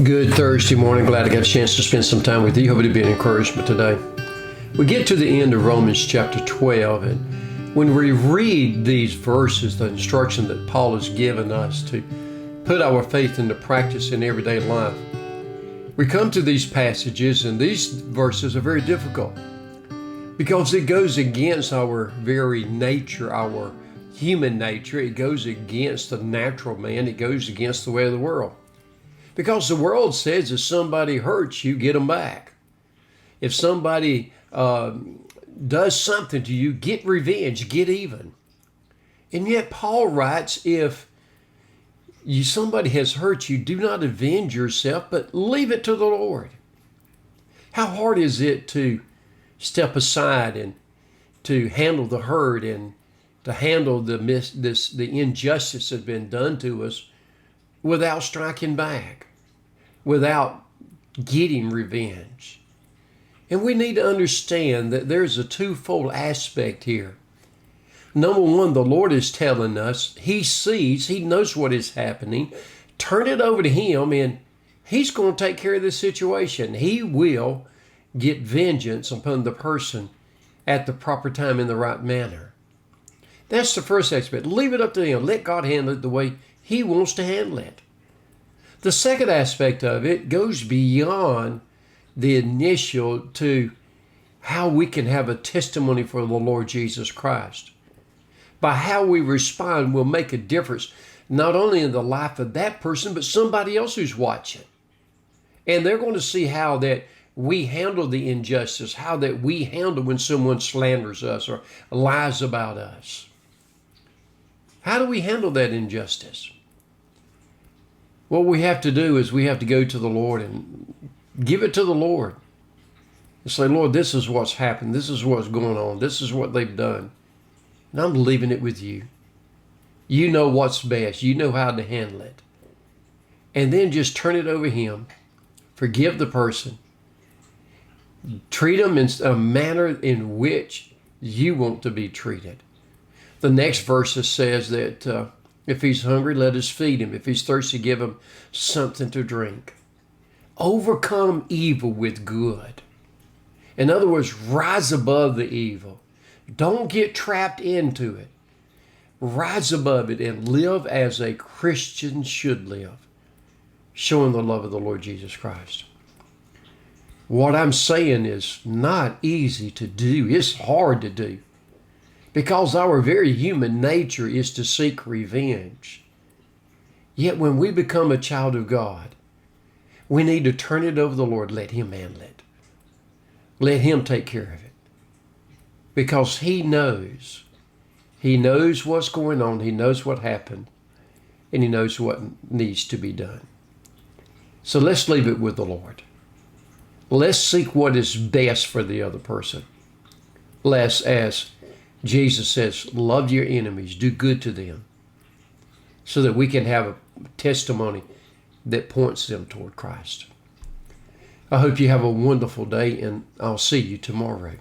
Good Thursday morning. Glad I got a chance to spend some time with you. Hope it'll be an encouragement today. We get to the end of Romans chapter 12, and when we read these verses, the instruction that Paul has given us to put our faith into practice in everyday life, we come to these passages, and these verses are very difficult because it goes against our very nature, our human nature. It goes against the natural man. It goes against the way of the world. Because the world says if somebody hurts you, get them back. If somebody does something to you, get revenge, get even. And yet Paul writes, if somebody has hurt you, do not avenge yourself, but leave it to the Lord. How hard is it to step aside and to handle the hurt and to handle the injustice that's been done to us without striking back, without getting revenge? And we need to understand that there's a twofold aspect here. Number one, the Lord is telling us He sees, He knows what is happening. Turn it over to Him, and He's going to take care of this situation. He will get vengeance upon the person at the proper time in the right manner. That's the first aspect. Leave it up to Him. Let God handle it the way He wants to handle it. The second aspect of it goes beyond the initial to how we can have a testimony for the Lord Jesus Christ. By how we respond will make a difference, not only in the life of that person, but somebody else who's watching. And they're going to see how that we handle the injustice, how that we handle when someone slanders us or lies about us. How do we handle that injustice? What we have to do is we have to go to the Lord and give it to the Lord and say, Lord, this is what's happened. This is what's going on. This is what they've done. And I'm leaving it with you. You know what's best. You know how to handle it. And then just turn it over to Him. Forgive the person. Treat them in a manner in which you want to be treated. The next verse says that if he's hungry, let us feed him. If he's thirsty, give him something to drink. Overcome evil with good. In other words, rise above the evil. Don't get trapped into it. Rise above it and live as a Christian should live, showing the love of the Lord Jesus Christ. What I'm saying is not easy to do. It's hard to do. Because our very human nature is to seek revenge. Yet when we become a child of God, we need to turn it over to the Lord. Let Him handle it. Let Him take care of it. Because He knows. He knows what's going on. He knows what happened. And He knows what needs to be done. So let's leave it with the Lord. Let's seek what is best for the other person. Let's, as Jesus says, love your enemies, do good to them, so that we can have a testimony that points them toward Christ. I hope you have a wonderful day, and I'll see you tomorrow.